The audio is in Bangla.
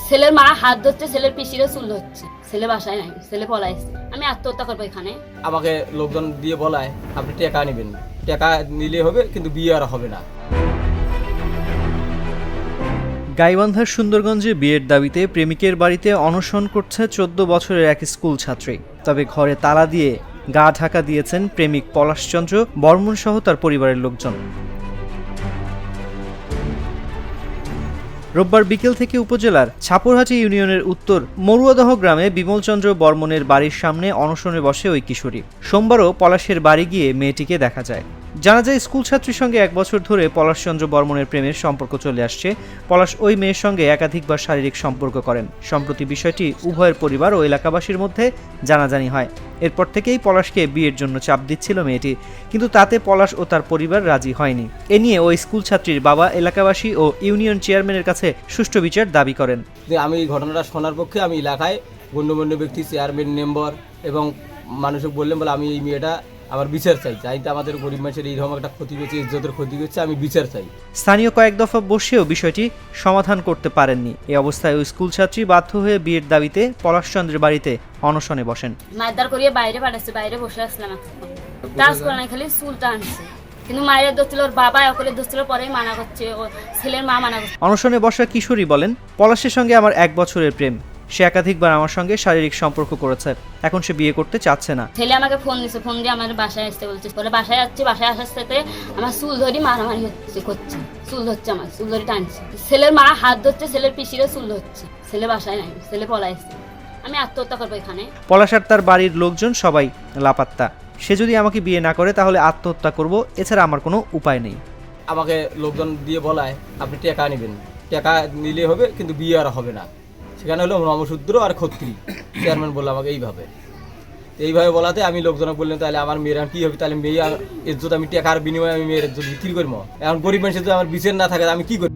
ছেলের মা হাত ধরছে, ছেলের পিসিরও চুল হচ্ছে, ছেলে বাসায় নাই, ছেলে পলাইছে। আমি আত্মহত্যা করবো এখানে। আমাকে লোকজন দিয়ে বলায় আপনি টাকা নেবেন, টাকা নিলে হবে কিন্তু বিয়ে আর হবে না। গাইবান্ধার সুন্দরগঞ্জে বিয়ের দাবিতে প্রেমিকের বাড়িতে অনশন করছে 14 বছরের এক স্কুল ছাত্রী। তবে ঘরে তালা দিয়ে গা ঢাকা দিয়েছেন প্রেমিক পলাশচন্দ্র বর্মন সহ তার পরিবারের লোকজন। রোববার বিকেল থেকে উপজেলার ছাপুরহাটি ইউনিয়নের উত্তর মরুয়াদহ গ্রামে বিমলচন্দ্র বর্মনের বাড়ির সামনে অনশনে বসে ওই কিশোরী। সোমবারও পলাশের বাড়ি গিয়ে মেয়েটিকে দেখা যায়। জানা যায় স্কুল ছাত্রীর সঙ্গে 1 বছর ধরে পলাশচন্দ্র বর্মনের প্রেমের সম্পর্ক চলে আসছে। পলাশ ওই মেয়ের সঙ্গে একাধিকবার শারীরিক সম্পর্ক করেন। সম্প্রতি বিষয়টি উভয়ের পরিবার ও এলাকাবাসীর মধ্যে জানাজানি হয়। এরপর থেকেই পলাশকে বিয়ের জন্য চাপ দিচ্ছিল মেয়েটি, কিন্তু তাতে পলাশ ও তার পরিবার রাজি হয়নি। এ নিয়ে ওই স্কুল ছাত্রীর বাবা এলাকাবাসী ও ইউনিয়ন চেয়ারম্যানের কাছে সুষ্ঠু বিচার দাবি করেন। আমি এই ঘটনাটা শোনার পক্ষে আমি এলাকায় গণ্যমান্য ব্যক্তি, চেয়ারম্যান, মেম্বার এবং মানুষকে বললাম বলে আমি এই মেয়েটা আমার বিচার চাই। চাইতে আমাদের গরিব মানুষের এইরকম একটা ক্ষতি হয়েছে, ইজ্জতের ক্ষতি হচ্ছে, আমি বিচার চাই। স্থানীয় কয়েক দফা বসেও বিষয়টি সমাধান করতে পারেননি। এই অবস্থায় ওই স্কুল ছাত্রী বাধ্য হয়ে বিয়ের দাবিতে পলাশচন্দ্রের বাড়িতে অনশনে বসেন। মারধর করিয়ে বাইরে পাঠাচ্ছে, বাইরে বসে আসলাম। কাজ করে না, খালি চুলটা আনছে, কিন্তু মায়ের দোষছিল, ওর বাবা ওকে দোষছিল, পরে মানা করছে, ও ছেলের মা মানা করছে। অনশনে বসা কিশোরী বলেন, পলাশের সঙ্গে আমার 1 বছরের প্রেম। সে একাধিকবার আমার সঙ্গে শারীরিক সম্পর্ক করেছে, এখন সে বিয়ে করতে চাচ্ছে না। ছেলে আমাকে ফোন দিছে, ফোন দিয়ে আমার বাসায় আসতে বলছে। বলে বাসায় যাচ্ছি, বাসায় আসার সাথে আমার চুল ধরি মারামারি করছে, চুল ধরছে, আমার চুল ধরি টানছে। ছেলের মা হাত ধরছে, ছেলের পিসিরও চুল ধরছে, ছেলে বাসায় নাই, ছেলে পলাইছে। আমি আত্মহত্যা করবো এখানে। পলাশ আর তার বাড়ির লোকজন সবাই লাপাত্তা। সে যদি আমাকে বিয়ে না করে তাহলে আত্মহত্যা করব, এছাড়া আমার কোনো উপায় নেই। আমাকে লোকজন দিয়ে বলায় আপনি টাকা নেবেন, টাকা নিলে হবে কিন্তু বিয়ে আর হবে না। সেখানে হলো নমশূদ্র আর ক্ষত্রিয়। চেয়ারম্যান বললো আমাকে এইভাবে বলাতে আমি লোকজনকে বললাম তাহলে আমার মেয়ের কী হবে, তাহলে মেয়ে ইজ্জত আমি টাকার বিনিময়ে আমি মেয়ের ইজ্জত বিক্রি করবো। এখন গরিব মানুষের যদি আমার বিচার না থাকে আমি কী করি।